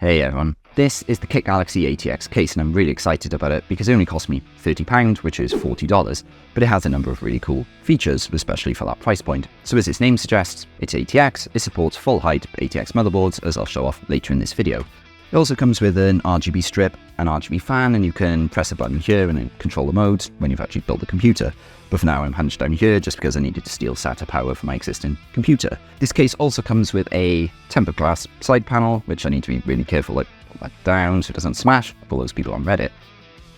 Hey everyone, this is the CiT Galaxy ATX case and I'm really excited about it because it only cost me £30, which is $40, but it has a number of really cool features, especially for that price point. So as its name suggests, it's ATX, it supports full height ATX motherboards, as I'll show off later in this video. It also comes with an RGB strip, an RGB fan, and you can press a button here and then control the modes when you've actually built the computer. But for now I'm hunched down here just because I needed to steal SATA power for my existing computer. This case also comes with a tempered glass side panel, which I need to be really careful to put that down so it doesn't smash for those people on Reddit.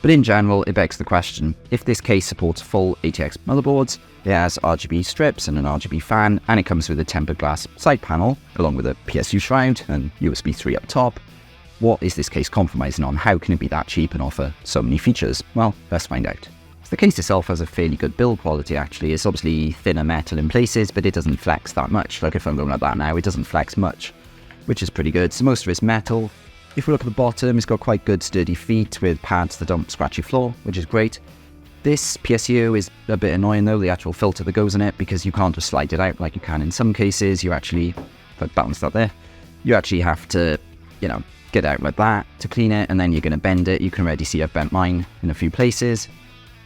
But in general, it begs the question, if this case supports full ATX motherboards, it has RGB strips and an RGB fan, and it comes with a tempered glass side panel, along with a PSU shroud and USB 3 up top. What is this case compromising on? How can it be that cheap and offer so many features? Well, let's find out. So the case itself has a fairly good build quality actually. It's obviously thinner metal in places, but it doesn't flex that much. Like if I'm going like that now, it doesn't flex much, which is pretty good. So most of it's metal. If we look at the bottom, it's got quite good sturdy feet with pads that don't scratch your floor, which is great. This PSU is a bit annoying though, the actual filter that goes in it, because you can't just slide it out like you can in some cases. You actually, if I balance that there, you actually have to, get out like that to clean it, and then you're going to bend it. You can already see I've bent mine in a few places.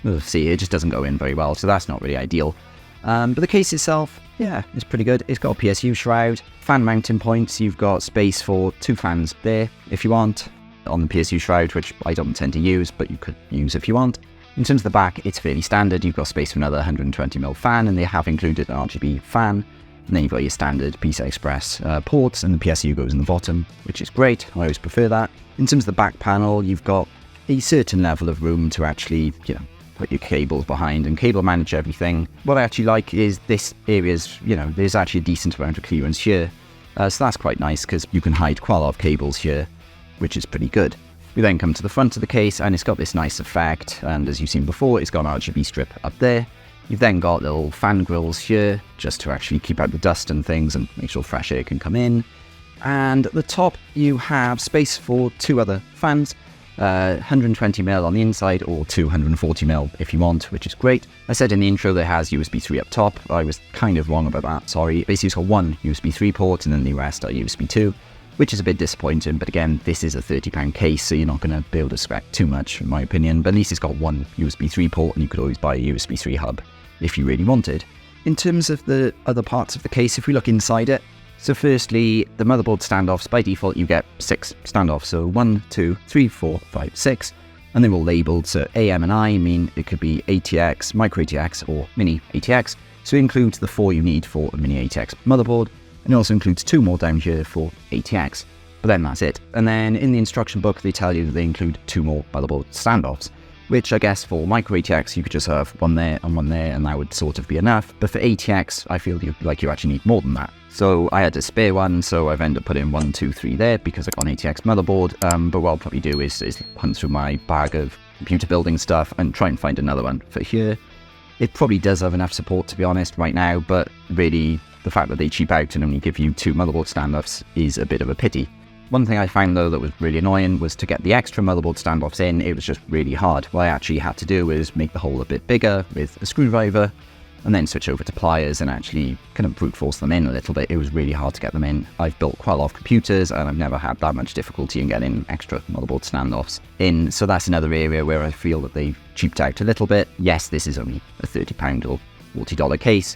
You'll see it just doesn't go in very well, so that's not really ideal. But the case itself, yeah, it's pretty good. It's got a PSU shroud, fan mounting points. You've got space for 2 fans there if you want on the PSU shroud, which I don't intend to use, but you could use if you want. In terms of the back, it's fairly standard. You've got space for another 120mm fan, and they have included an RGB fan. And then you've got your standard PCI Express ports, and the PSU goes in the bottom, which is great. I always prefer that. In terms of the back panel, you've got a certain level of room to actually, put your cables behind and cable manage everything. What I actually like is this area's, there's actually a decent amount of clearance here. So that's quite nice because you can hide quite a lot of cables here, which is pretty good. We then come to the front of the case and it's got this nice effect. And as you've seen before, it's got an RGB strip up there. You've then got little fan grills here just to actually keep out the dust and things and make sure fresh air can come in. And at the top, you have space for 2 other fans. 120mm on the inside or 240mm if you want, which is great. I said in the intro that it has USB 3 up top. I was kind of wrong about that, sorry. Basically it's got 1 USB 3 port and then the rest are USB 2, which is a bit disappointing, but again, this is a £30 case, so you're not going to be able to spec too much in my opinion, but at least it's got 1 USB 3 port and you could always buy a USB 3 hub if you really wanted. In terms of the other parts of the case, if we look inside it, so firstly, the motherboard standoffs, by default you get 6 standoffs, so 1, 2, 3, 4, 5, 6, and they're all labelled, so AM and I mean it could be ATX, micro ATX or mini ATX, so it includes the 4 you need for a mini ATX motherboard, and it also includes 2 more down here for ATX, but then that's it. And then in the instruction book they tell you that they include 2 more motherboard standoffs, which I guess for micro ATX you could just have 1 there and that would sort of be enough, but for ATX I feel like you actually need more than that. So I had a spare one, so I've ended up putting 1, 2, 3 there because I got an ATX motherboard, but what I'll probably do is hunt through my bag of computer building stuff and try and find another one for here. It probably does have enough support to be honest right now, but really the fact that they cheap out and only give you 2 motherboard standoffs is a bit of a pity. One thing I found though that was really annoying was to get the extra motherboard standoffs in, it was just really hard. What I actually had to do was make the hole a bit bigger with a screwdriver, and then switch over to pliers and actually kind of brute force them in a little bit. It was really hard to get them in. I've built quite a lot of computers and I've never had that much difficulty in getting extra motherboard standoffs in, so that's another area where I feel that they've cheaped out a little bit. Yes, this is only a £30 or $40 case,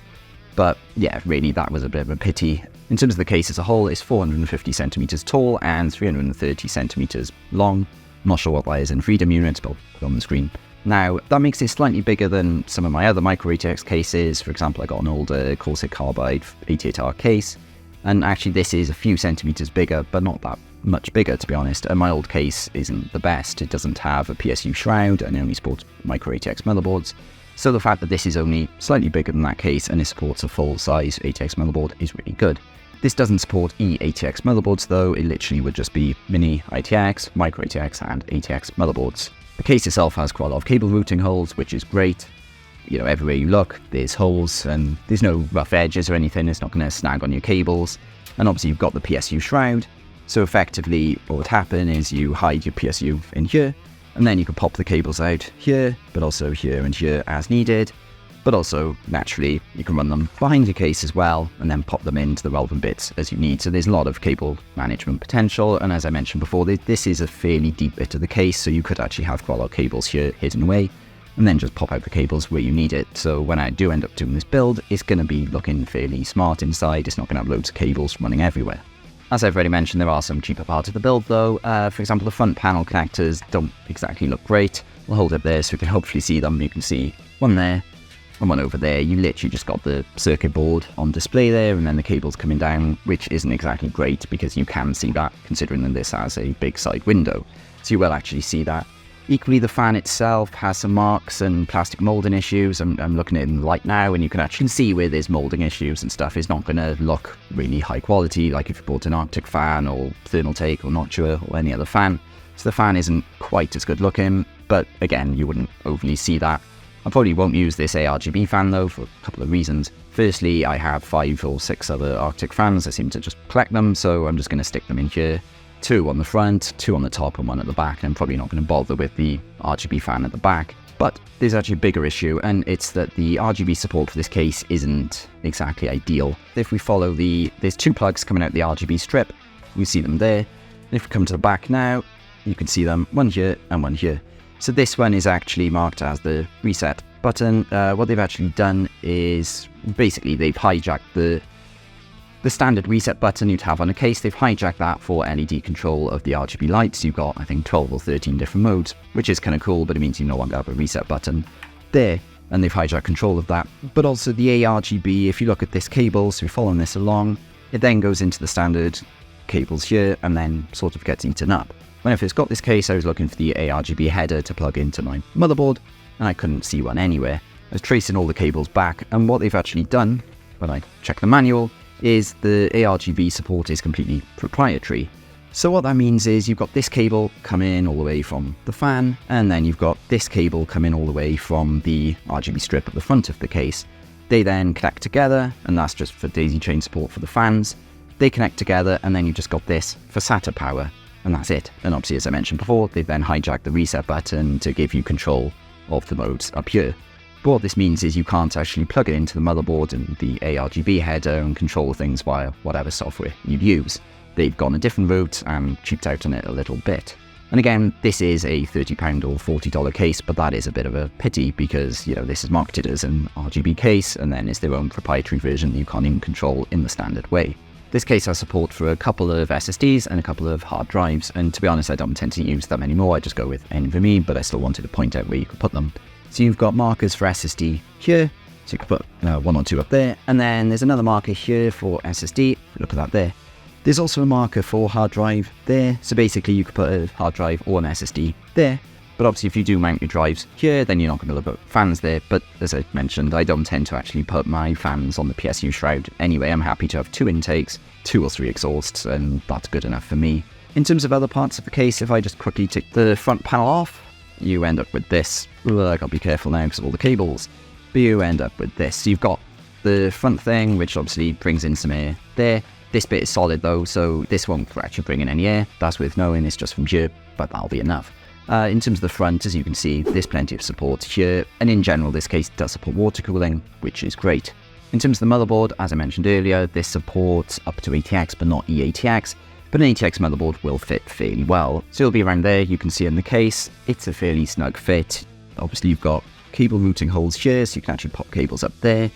but yeah, really that was a bit of a pity. In terms of the case as a whole, it's 450 centimeters tall and 330 centimeters long. I'm not sure what that is in freedom units, but I'll put it on the screen. Now, that makes it slightly bigger than some of my other micro ATX cases. For example, I got an older Corsair Carbide 88R case, and actually this is a few centimeters bigger, but not that much bigger to be honest. And my old case isn't the best. It doesn't have a PSU shroud and it only supports micro ATX motherboards. So the fact that this is only slightly bigger than that case and it supports a full-size ATX motherboard is really good. This doesn't support eATX motherboards though. It literally would just be mini ATX, micro ATX and ATX motherboards. The case itself has quite a lot of cable routing holes, which is great. Everywhere you look, there's holes and there's no rough edges or anything. It's not going to snag on your cables. And obviously you've got the PSU shroud. So effectively what would happen is you hide your PSU in here, and then you can pop the cables out here, but also here and here as needed. but also naturally you can run them behind your case as well and then pop them into the relevant bits as you need. So there's a lot of cable management potential, and as I mentioned before, this is a fairly deep bit of the case, so you could actually have quite a lot of cables here hidden away and then just pop out the cables where you need it. So when I do end up doing this build, it's going to be looking fairly smart inside. It's not going to have loads of cables running everywhere. As I've already mentioned, there are some cheaper parts of the build though. For example, the front panel connectors don't exactly look great. We'll hold up there so we can hopefully see them. You can see one there and one over there. You literally just got the circuit board on display there and then the cables coming down, which isn't exactly great because you can see that considering that this has a big side window. So you will actually see that. Equally, the fan itself has some marks and plastic molding issues. I'm looking at it in the light now and you can actually see where there's molding issues and stuff. It's not going to look really high quality like if you bought an Arctic fan or Thermaltake or Noctua or any other fan. So the fan isn't quite as good looking, but again, you wouldn't overly see that. I probably won't use this ARGB fan though for a couple of reasons. Firstly, I have 5 or 6 other Arctic fans. I seem to just collect them, so I'm just going to stick them in here. 2 on the front, 2 on the top and 1 at the back. I'm probably not going to bother with the RGB fan at the back. But there's actually a bigger issue, and it's that the RGB support for this case isn't exactly ideal. If we follow there's 2 plugs coming out the RGB strip. We see them there. If we come to the back now, you can see them, one here and one here. So this one is actually marked as the reset button. What they've actually done is basically they've hijacked the standard reset button you'd have on a case. They've hijacked that for LED control of the RGB lights. You've got, I think, 12 or 13 different modes, which is kind of cool, but it means you no longer have a reset button there. And they've hijacked control of that. But also the ARGB, if you look at this cable, so you're following this along, it then goes into the standard cables here and then sort of gets eaten up. When I first got this case, I was looking for the ARGB header to plug into my motherboard, and I couldn't see one anywhere. I was tracing all the cables back, and what they've actually done, when I checked the manual, is the ARGB support is completely proprietary. So what that means is you've got this cable coming all the way from the fan, and then you've got this cable coming all the way from the RGB strip at the front of the case. They then connect together, and that's just for daisy chain support for the fans. They connect together, and then you've just got this for SATA power, and that's it. And obviously, as I mentioned before, they've then hijacked the reset button to give you control of the modes up here. But what this means is you can't actually plug it into the motherboard and the ARGB header and control things via whatever software you use. They've gone a different route and cheaped out on it a little bit. And again, this is a £30 or $40 case, but that is a bit of a pity because, you know, this is marketed as an RGB case and then it's their own proprietary version that you can't even control in the standard way. This case has support for a couple of SSDs and a couple of hard drives, and to be honest, I don't tend to use them anymore. I just go with NVMe, but I still wanted to point out where you could put them. So you've got markers for SSD here, so you can put 1 or 2 up there, and then there's another marker here for SSD. Look at that there. There's also a marker for hard drive there, so basically you could put a hard drive or an SSD there. But obviously if you do mount your drives here, then you're not going to look at fans there. But as I mentioned, I don't tend to actually put my fans on the PSU shroud anyway. I'm happy to have 2 intakes, 2 or 3 exhausts, and that's good enough for me. In terms of other parts of the case, if I just quickly take the front panel off, you end up with this. I gotta be careful now because of all the cables. But you end up with this. So you've got the front thing, which obviously brings in some air there. This bit is solid though, so this won't actually bring in any air. That's worth knowing, it's just from here, but that'll be enough. In terms of the front, as you can see, there's plenty of support here, and in general this case does support water cooling, which is great. In terms of the motherboard, as I mentioned earlier, this supports up to ATX but not eATX, but an ATX motherboard will fit fairly well. So it'll be around there, you can see in the case, it's a fairly snug fit. Obviously you've got cable routing holes here, so you can actually pop cables up there,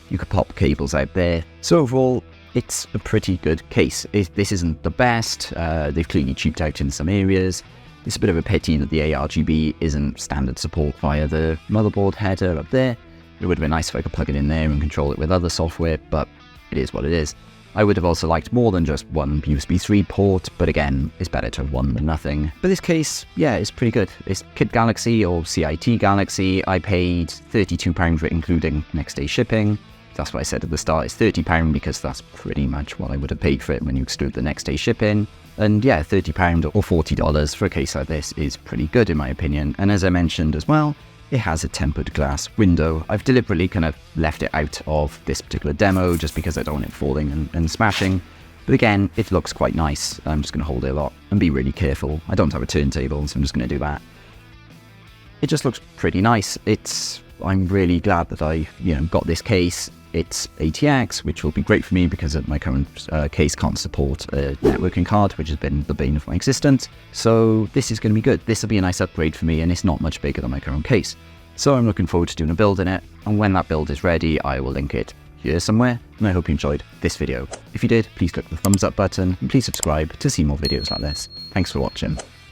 you could pop cables out there. So overall, it's a pretty good case. This isn't the best, they've clearly cheaped out in some areas. It's a bit of a pity that the ARGB isn't standard support via the motherboard header up there. It would have been nice if I could plug it in there and control it with other software, but it is what it is. I would have also liked more than just one USB 3 port, but again, it's better to have one than nothing. But this case, yeah, it's pretty good. It's Kit Galaxy or CiT Galaxy. I paid £32 for it, including next day shipping. That's what I said at the start, it's £30 because that's pretty much what I would have paid for it when you exclude the next day shipping. And yeah, £30 or $40 for a case like this is pretty good in my opinion. And as I mentioned as well, it has a tempered glass window. I've deliberately kind of left it out of this particular demo just because I don't want it falling and smashing. But again, it looks quite nice. I'm just going to hold it a lot and be really careful. I don't have a turntable, so I'm just going to do that. It just looks pretty nice. It's I'm really glad that I, got this case. It's ATX, which will be great for me because my current case can't support a networking card, which has been the bane of my existence. So this is going to be good. This will be a nice upgrade for me, and it's not much bigger than my current case. So I'm looking forward to doing a build in it, and when that build is ready, I will link it here somewhere, and I hope you enjoyed this video. If you did, please click the thumbs up button, and please subscribe to see more videos like this. Thanks for watching.